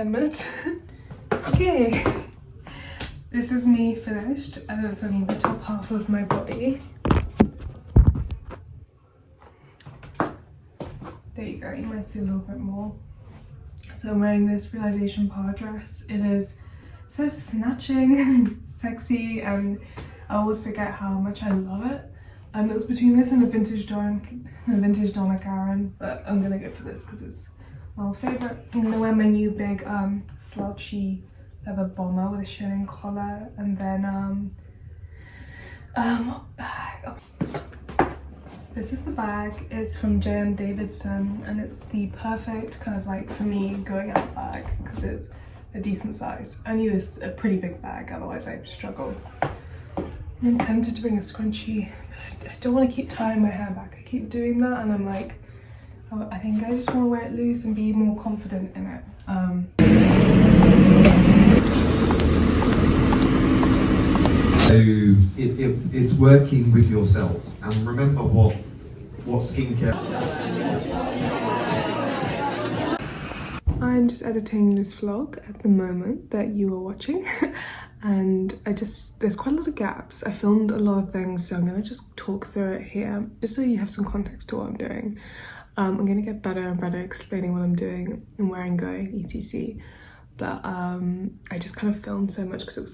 10 minutes. Okay, this is me finished. I know it's only the top half of my body. There you go, you might see a little bit more. So I'm wearing this Realisation Par dress. It is so snatching and sexy, and I always forget how much I love it. It was between this and a vintage Donna Karan, but I'm gonna go for this because it's my old favourite. I'm gonna wear my new big slouchy leather bomber with a shilling collar, and then what bag? Oh. This is the bag. It's from J.M. Davidson, and it's the perfect kind of like for me going out bag because it's a decent size. I need a pretty big bag, otherwise I struggle. I'm tempted to bring a scrunchie. I don't want to keep tying my hair back. I keep doing that, and I'm like, oh, I think I just want to wear it loose and be more confident in it. So it's working with your cells, and remember what skincare. I'm just editing this vlog at the moment that you are watching. And there's quite a lot of gaps. I filmed a lot of things, so I'm gonna just talk through it here, just so you have some context to what I'm doing. I'm gonna get better and better explaining what I'm doing and where I'm going, etc. But I just kind of filmed so much because it was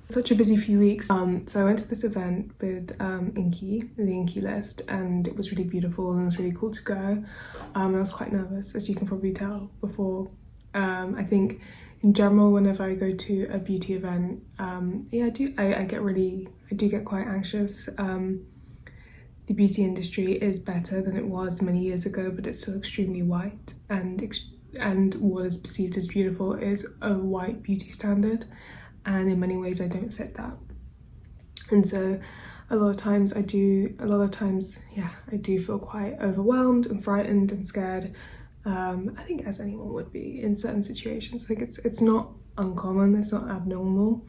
such a busy few weeks. So I went to this event with Inky, the Inky list, and it was really beautiful and it was really cool to go. I was quite nervous, as you can probably tell before. I think in general, whenever I go to a beauty event, yeah, I do get quite anxious. The beauty industry is better than it was many years ago, but it's still extremely white, and what is perceived as beautiful is a white beauty standard, and in many ways I don't fit that. And so a lot of times I do feel quite overwhelmed and frightened and scared. I think as anyone would be in certain situations. I think it's not uncommon, it's not abnormal,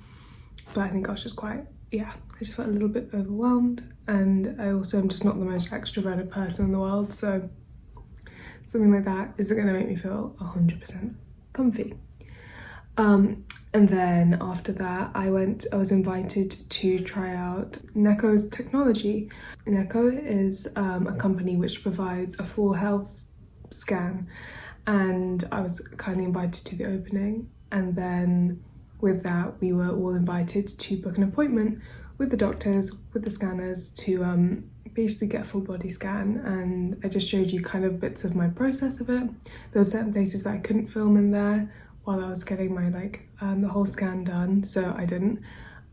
but I think I was just I just felt a little bit overwhelmed, and I also am just not the most extroverted person in the world, so something like that isn't going to make me feel 100% comfy. And then after that I was invited to try out Necco's technology. Necco is a company which provides a full health scan, and I was kindly invited to the opening, and then with that we were all invited to book an appointment with the doctors, with the scanners, to basically get a full body scan. And I just showed you kind of bits of my process of it. There were certain places that I couldn't film in there while I was getting my the whole scan done, so I didn't,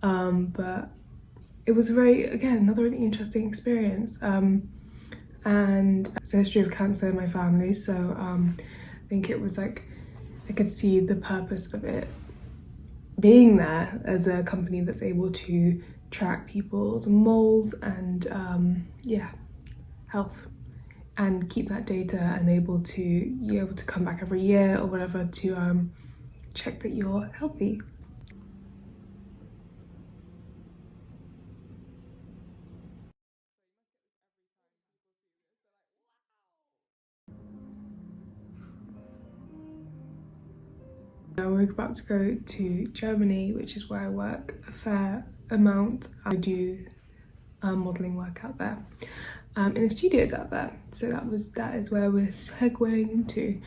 but it was another really interesting experience. And it's a history of cancer in my family, so I think it was I could see the purpose of it being there as a company that's able to track people's moles and health, and keep that data, and able to come back every year or whatever to check that you're healthy. We're about to go to Germany, which is where I work a fair amount. I do modelling work out there, in the studios out there. So that is where we're segueing into.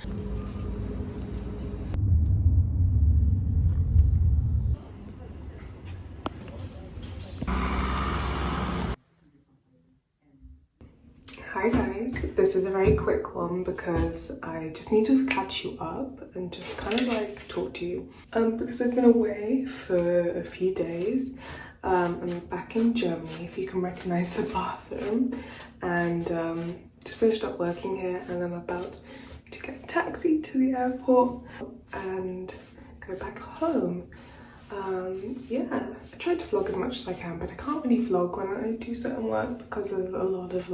Hi guys, this is a very quick one because I just need to catch you up and just kind of talk to you, because I've been away for a few days. I'm back in Germany, if you can recognize the bathroom, and just finished up working here, and I'm about to get a taxi to the airport and go back home. Yeah, I tried to vlog as much as I can, but I can't really vlog when I do certain work because of a lot of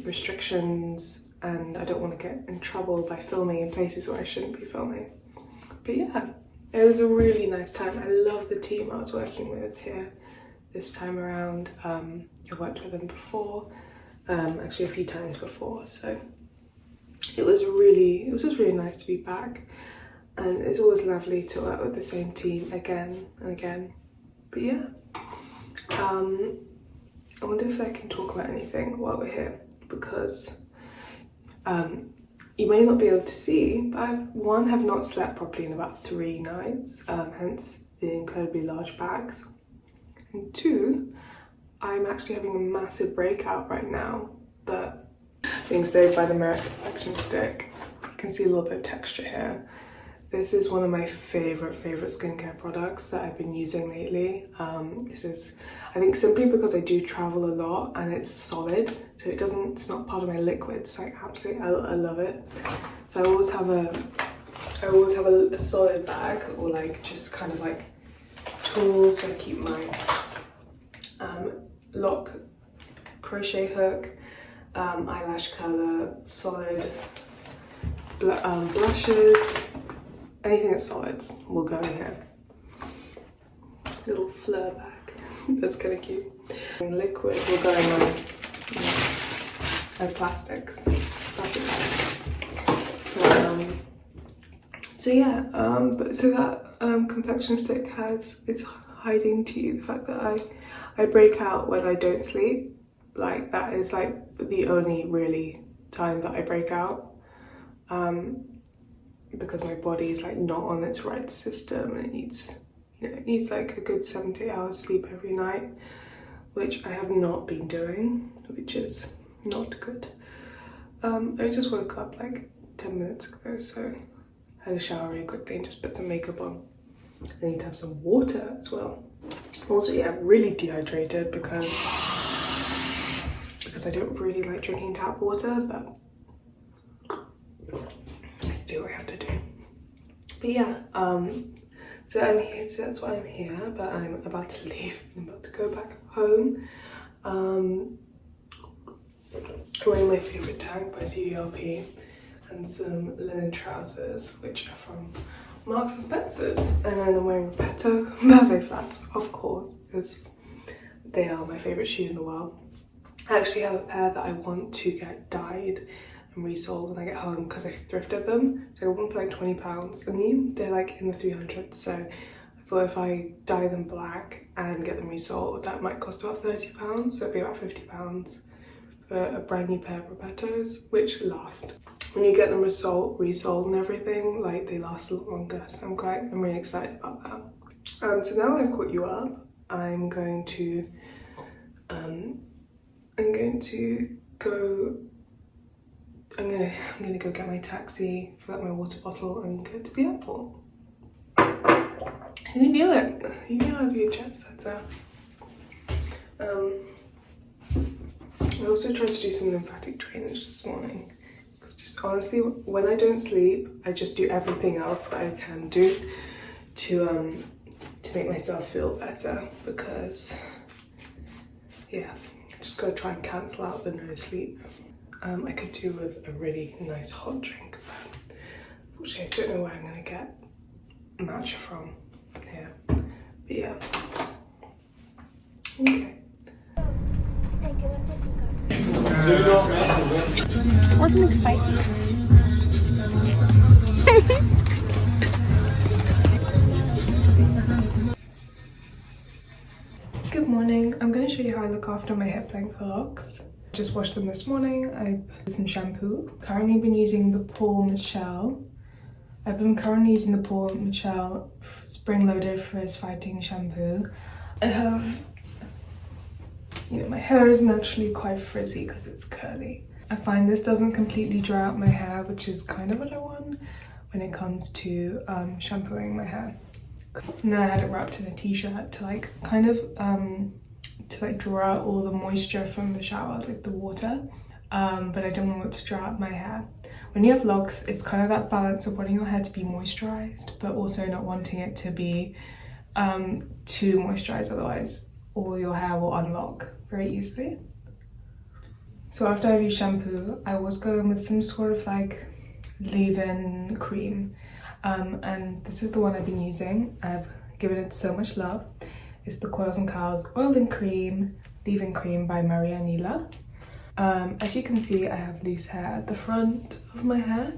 restrictions, and I don't want to get in trouble by filming in places where I shouldn't be filming. But yeah, it was a really nice time. I love the team I was working with here this time around. I've worked with them before, actually a few times before, so it was just really nice to be back, and it's always lovely to work with the same team again and again. But yeah, I wonder if I can talk about anything while we're here, because you may not be able to see, but I have not slept properly in about 3 nights, hence the incredibly large bags. And 2, I'm actually having a massive breakout right now, but being saved by the Merit Complexion Stick. You can see a little bit of texture here. This is one of my favorite skincare products that I've been using lately. This is, I think, simply because I do travel a lot and it's solid, so it's not part of my liquids. So I love it. So I always have a solid bag, or like just kind of like tools. So I keep my lock crochet hook, eyelash curler, solid blushes. Anything that's solids will go in here. Little fleur bag. That's kind of cute. And liquid will go in my plastic bags. So yeah, so that complexion stick it's hiding to you the fact that I break out when I don't sleep. Like, that is like the only really time that I break out. Because my body is like not on its right system, and it needs like a good 7 to 8 hours sleep every night, which I have not been doing, which is not good. I just woke up like 10 minutes ago, so I had a shower really quickly and just put some makeup on. I need to have some water as well. Also, yeah, I'm really dehydrated because I don't really like drinking tap water, but do what I have to do. But yeah, so I'm here, so that's why I'm here, but I'm about to leave. I'm about to go back home. I'm wearing my favourite tag by CDLP and some linen trousers, which are from Marks and Spencer's, and then I'm wearing Repetto ballet flats, of course, because they are my favourite shoe in the world. I actually have a pair that I want to get dyed and resold when I get home, because I thrifted them. So I got one for like £20, and they're like in the 300s. So I thought if I dye them black and get them resold, that might cost about £30. So it'd be about £50 for a brand new pair of Repettos, which last. When you get them resold and everything, like, they last a lot longer. So I'm really excited about that. So now I've caught you up, I'm going to go get my taxi, fill up my water bottle, and go to the airport. Who knew it? Who knew I'd be a jet setter? I also tried to do some lymphatic drainage this morning. Because just honestly, when I don't sleep, I just do everything else that I can do to make myself feel better. Because yeah, I just gotta try and cancel out the no sleep. I could do with a really nice hot drink, but unfortunately I don't know where I'm gonna get matcha from here. But yeah. Okay. Want something spicy? Good morning. I'm going to show you how I look after my hip length locks. Just washed them this morning. I put some shampoo. Currently been using the Paul Mitchell. I've been currently using the Paul Mitchell spring loaded frizz fighting shampoo. I have, my hair is naturally quite frizzy because it's curly. I find this doesn't completely dry out my hair, which is kind of what I want when it comes to shampooing my hair. And then I had it wrapped in a t-shirt to like kind of draw out all the moisture from the shower, like the water, but I don't want it to dry out my hair. When you have locks, it's kind of that balance of wanting your hair to be moisturized, but also not wanting it to be too moisturized, otherwise all your hair will unlock very easily. So after I've used shampoo, I was going with some sort of like leave-in cream, and this is the one I've been using. I've given it so much love. It's the Coils & Cows Oil and Cream Leave-In Cream by Marianela. As you can see, I have loose hair at the front of my hair.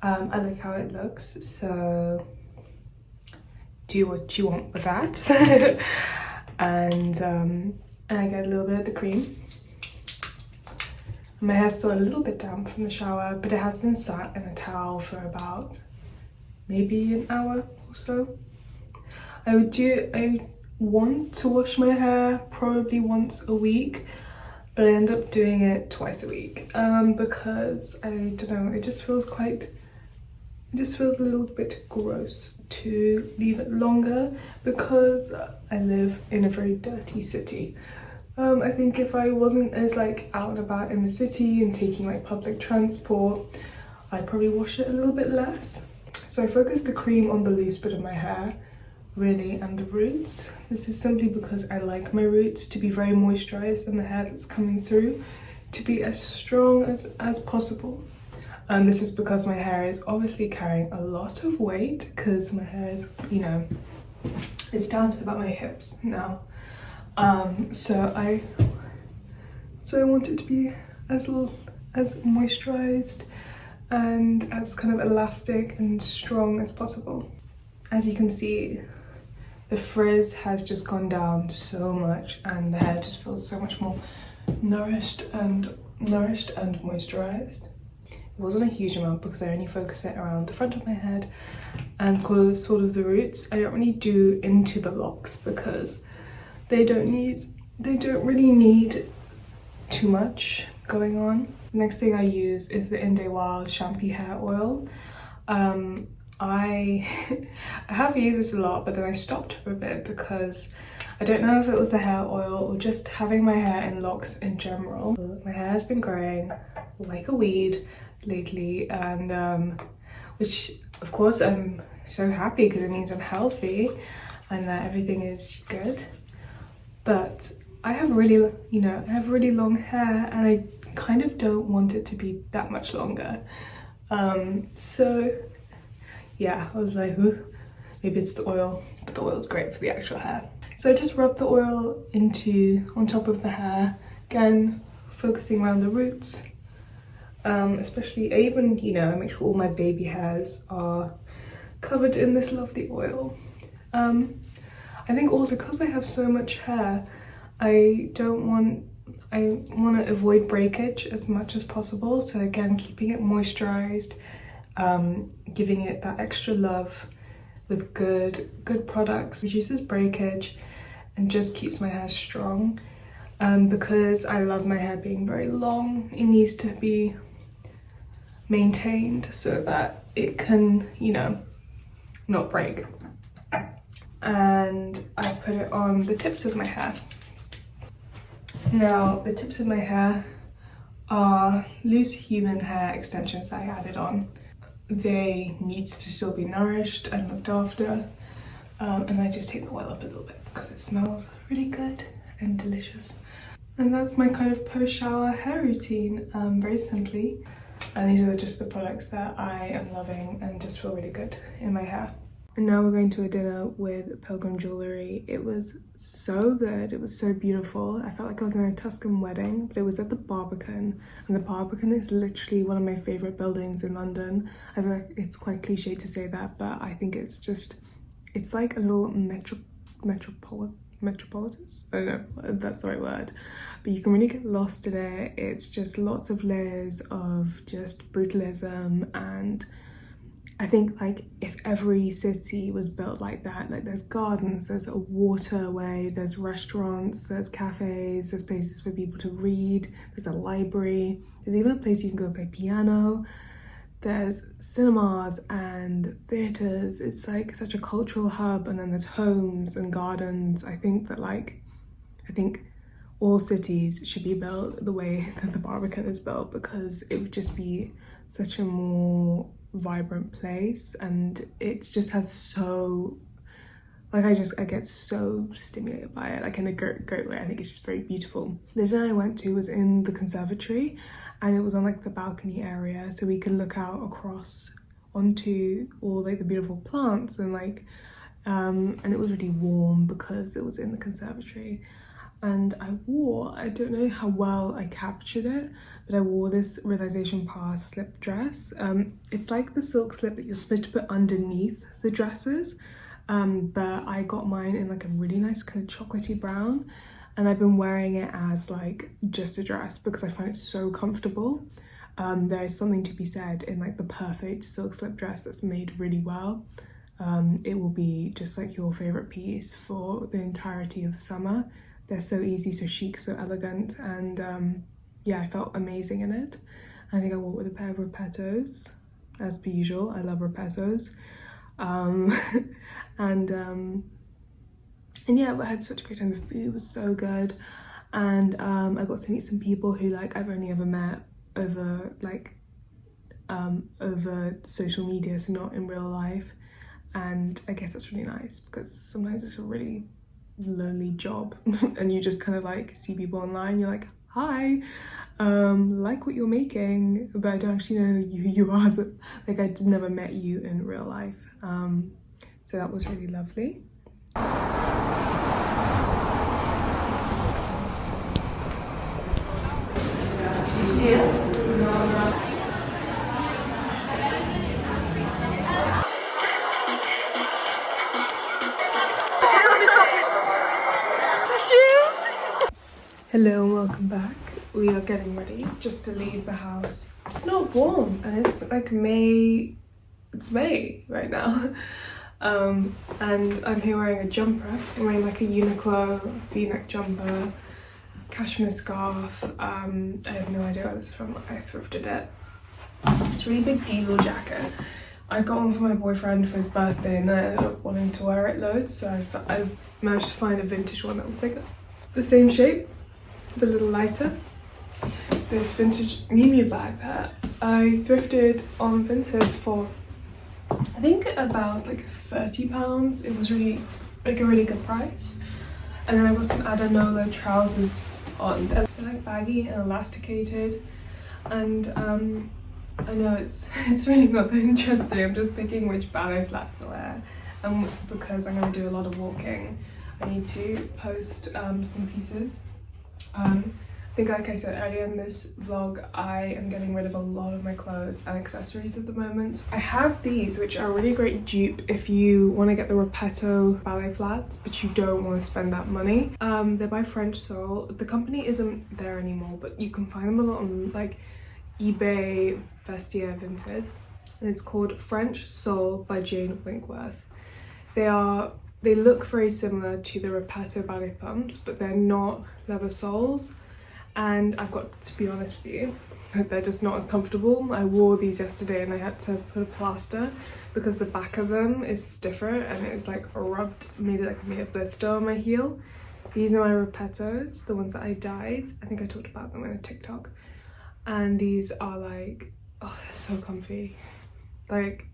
I like how it looks, so do what you want with that. and I get a little bit of the cream. My hair's still a little bit damp from the shower, but it has been sat in a towel for about maybe an hour or so. I want to wash my hair probably once a week, but I end up doing it twice a week because I don't know, it just feels a little bit gross to leave it longer because I live in a very dirty city. I think if I wasn't as like out and about in the city and taking like public transport, I'd probably wash it a little bit less. So I focus the cream on the loose bit of my hair, really, and the roots. This is simply because I like my roots to be very moisturized and the hair that's coming through to be as strong as possible. And this is because my hair is obviously carrying a lot of weight because my hair is, you know, it's down to about my hips now. So I want it to be as moisturized and as kind of elastic and strong as possible. As you can see, the frizz has just gone down so much and the hair just feels so much more nourished and moisturized. It wasn't a huge amount because I only focus it around the front of my head and sort of the roots. I don't really do into the locks because they don't really need too much going on. The next thing I use is the Inde Wild Shampoo Hair Oil. I have used this a lot, but then I stopped for a bit because I don't know if it was the hair oil or just having my hair in locks in general. My hair has been growing like a weed lately, and which of course I'm so happy because it means I'm healthy and that everything is good. But I have really long hair and I kind of don't want it to be that much longer. So yeah, I was like, ooh, maybe it's the oil, but the oil's great for the actual hair. So I just rub the oil on top of the hair, again, focusing around the roots. Especially, I even, I make sure all my baby hairs are covered in this lovely oil. I think also because I have so much hair, I want to avoid breakage as much as possible. So again, keeping it moisturized, giving it that extra love with good products, reduces breakage and just keeps my hair strong. Because I love my hair being very long, it needs to be maintained so that it can, not break. And I put it on the tips of my hair. Now, the tips of my hair are loose human hair extensions that I added on. They need to still be nourished and looked after. And I just take the oil up a little bit because it smells really good and delicious. And that's my kind of post-shower hair routine, very simply. And these are just the products that I am loving and just feel really good in my hair. And now we're going to a dinner with Pilgrim Jewellery. It was so good, it was so beautiful. I felt like I was in a Tuscan wedding, but it was at the Barbican. And the Barbican is literally one of my favourite buildings in London. I feel like it's quite cliche to say that, but I think it's like a little metropolitan? I don't know if that's the right word, but you can really get lost in it. It's just lots of layers of just brutalism, and I think like if every city was built like that, like there's gardens, there's a waterway, there's restaurants, there's cafes, there's places for people to read, there's a library, there's even a place you can go play piano, there's cinemas and theatres. It's like such a cultural hub, and then there's homes and gardens. I think all cities should be built the way that the Barbican is built, because it would just be such a more vibrant place, and it just has so, like, I get so stimulated by it, like in a great way. I think it's just very beautiful. The dinner I went to was in the conservatory, and it was on like the balcony area, so we could look out across onto all like the beautiful plants, and like and it was really warm because it was in the conservatory. and I don't know how well I captured it, but I wore this Realisation Par slip dress. It's like the silk slip that you're supposed to put underneath the dresses, but I got mine in like a really nice kind of chocolatey brown, and I've been wearing it as like just a dress because I find it so comfortable. There is something to be said in like the perfect silk slip dress that's made really well. It will be just like your favorite piece for the entirety of the summer. They're so easy, so chic, so elegant, and yeah, I felt amazing in it. I think I wore it with a pair of Repettos, as per usual. I love Repettos. And yeah, I had such a great time. The food was so good, and I got to meet some people who like I've only ever met over like over social media, so not in real life. And I guess that's really nice because sometimes it's a really lonely job and you just kind of like see people online, you're like, hi, like what you're making, but I don't actually know who you are, so like I'd never met you in real life. So that was really lovely. Hello and welcome back. We are getting ready just to leave the house. It's not warm and it's like May. It's May right now. And I'm here wearing a jumper. I'm wearing like a Uniqlo V-neck jumper, cashmere scarf. I have no idea where this is from. I thrifted it. It's a really big diesel jacket. I got one for my boyfriend for his birthday and I ended up wanting to wear it loads, so I've managed to find a vintage one that was like the same shape, but a little lighter. This vintage Miu Miu bag that I thrifted on Vinted for I think about like £30. It was really like a really good price. And then I got some Adanola trousers on. They're like baggy and elasticated, and I know it's really not that interesting. I'm just picking which ballet flats to wear, and because I'm going to do a lot of walking, I need to post some pieces. I think, like I said earlier in this vlog, I am getting rid of a lot of my clothes and accessories at the moment. I have these, which are a really great dupe if you want to get the Repetto ballet flats, but you don't want to spend that money. They're by French Soul. The company isn't there anymore, but you can find them a lot on like eBay, Vestiaire, Vinted. And it's called French Soul by Jane Winkworth. They look very similar to the Repetto ballet pumps, but they're not leather soles. And I've got to be honest with you, they're just not as comfortable. I wore these yesterday and I had to put a plaster because the back of them is stiffer and it's like made a blister on my heel. These are my Repettos, the ones that I dyed. I think I talked about them in a TikTok. And these are like, oh, they're so comfy. Like,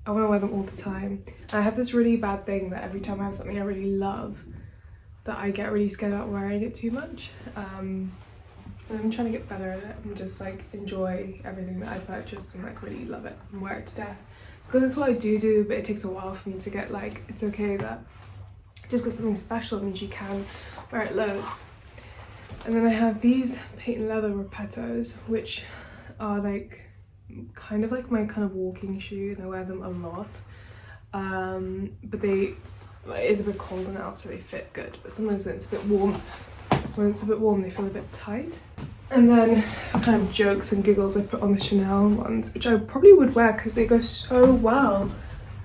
I want to wear them all the time. And I have this really bad thing that every time I have something I really love, that I get really scared about wearing it too much. I'm trying to get better at it and just like enjoy everything that I purchase and like really love it and wear it to death. Because it's what I do, but it takes a while for me to get like, it's okay that just because something special means you can wear it loads. And then I have these patent leather Repettos, which are like kind of like my kind of walking shoe, and I wear them a lot. But it is a bit colder now, so they fit good. But sometimes when it's a bit warm, they feel a bit tight. And then for kind of jokes and giggles, I put on the Chanel ones, which I probably would wear because they go so well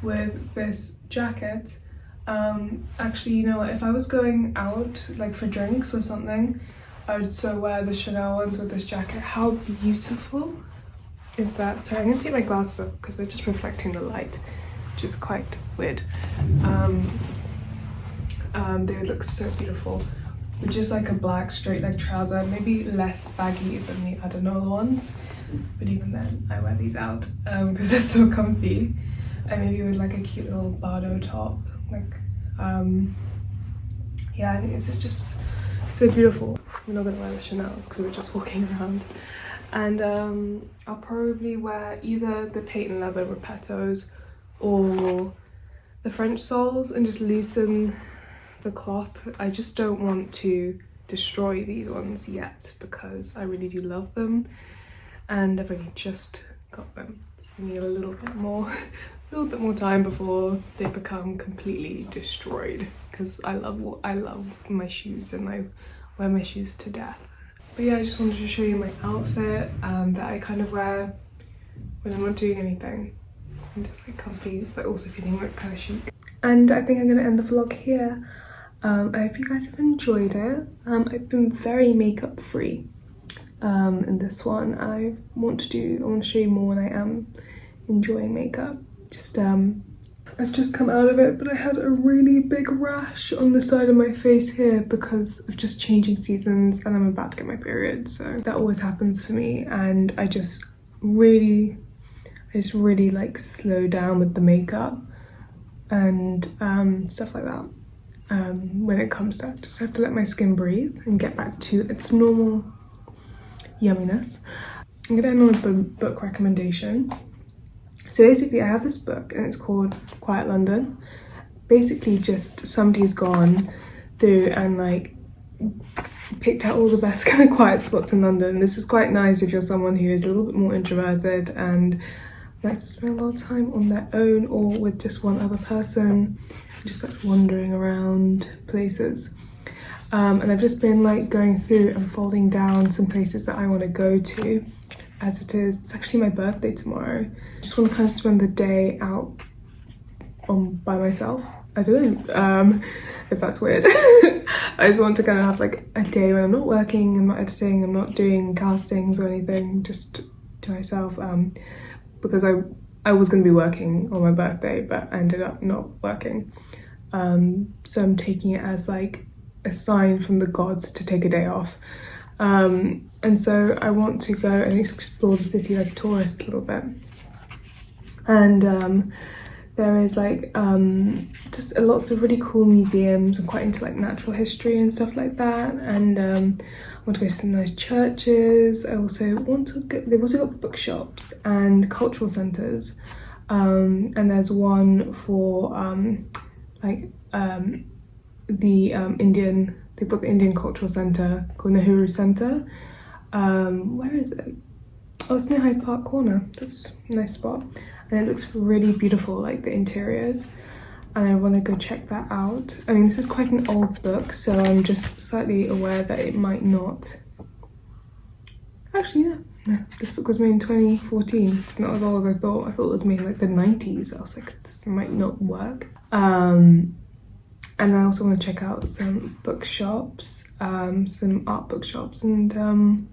with this jacket. Actually, you know what, if I was going out like for drinks or something, I would so wear the Chanel ones with this jacket. How beautiful is that? Sorry, I'm gonna take my glasses off because they're just reflecting the light, which is quite weird. They would look so beautiful with just like a black straight leg trouser, maybe less baggy than the Adanola ones, but even then I wear these out because they're so comfy. And maybe with like a cute little Bardo top, like yeah, I think this is just so beautiful. We're not gonna wear the Chanels because we're just walking around. And I'll probably wear either the patent leather Repettos or the French soles and just loosen the cloth. I just don't want to destroy these ones yet because I really do love them and I've only just got them. So I need a little bit more time before they become completely destroyed because I love my shoes and I wear my shoes to death. But yeah, I just wanted to show you my outfit that I kind of wear when I'm not doing anything. I'm just like comfy but also feeling like kind of chic. And I think I'm gonna end the vlog here. I hope you guys have enjoyed it. I've been very makeup free in this one. I want to show you more when I am enjoying makeup. Just I've just come out of it, but I had a really big rash on the side of my face here because of just changing seasons and I'm about to get my period, so that always happens for me, and I just really like slow down with the makeup and stuff like that. When it comes to it, just have to let my skin breathe and get back to its normal yumminess. I'm gonna end on a book recommendation. So basically I have this book and it's called Quiet London. Basically just somebody's gone through and like picked out all the best kind of quiet spots in London. This is quite nice if you're someone who is a little bit more introverted and likes to spend a lot of time on their own or with just one other person, just like wandering around places. And I've just been like going through and folding down some places that I want to go to, as it's actually my birthday tomorrow. I just want to kind of spend the day out by myself. I don't know if that's weird. I just want to kind of have like a day when I'm not working, I'm not editing, I'm not doing castings or anything, just to myself. Because I was going to be working on my birthday, but I ended up not working. So I'm taking it as like a sign from the gods to take a day off. And so I want to go and explore the city like a tourist a little bit. And there is like just lots of really cool museums. I'm quite into like natural history and stuff like that. And I want to go to some nice churches. I also want to go, they've also got bookshops and cultural centres. And there's one for they've got the Indian Cultural Centre called Nehru Centre. Where is it? Oh, it's near Hyde Park Corner. That's a nice spot. And it looks really beautiful, like the interiors. And I want to go check that out. I mean, this is quite an old book, so I'm just slightly aware that it might not... Actually, no. This book was made in 2014. It's not as old as I thought. I thought it was made in like the 90s. I was like, this might not work. And I also want to check out some bookshops, some art bookshops, and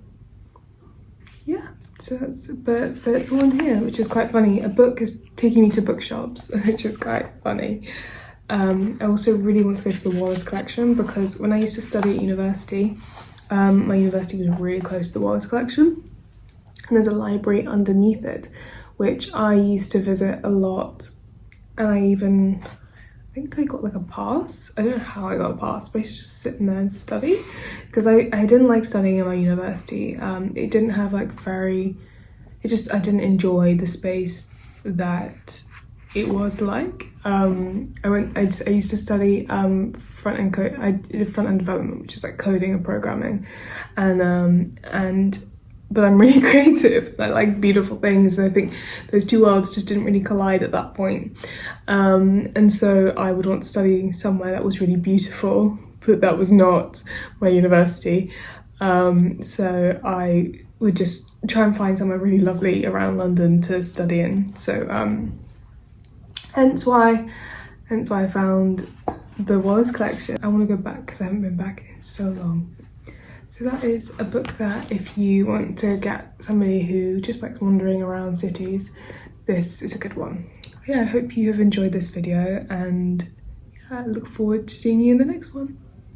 yeah. So but it's all in here, which is quite funny. A book is taking me to bookshops, which is quite funny. I also really want to go to the Wallace collection because when I used to study at university, my university was really close to the Wallace collection, and there's a library underneath it, which I used to visit a lot, and I think I got like a pass. I don't know how I got a pass, but I used to just sit in there and study because I didn't like studying at my university. It didn't have like I didn't enjoy the space that it was like. I used to study front end code. I did front end development, which is like coding and programming, but I'm really creative. I like beautiful things, and I think those two worlds just didn't really collide at that point. And so I would want to study somewhere that was really beautiful, but that was not my university. So I would just try and find somewhere really lovely around London to study in. So hence why I found the Wallace collection. I want to go back because I haven't been back in so long. So that is a book that if you want to get somebody who just likes wandering around cities, this is a good one. Yeah, I hope you have enjoyed this video, and yeah, I look forward to seeing you in the next one.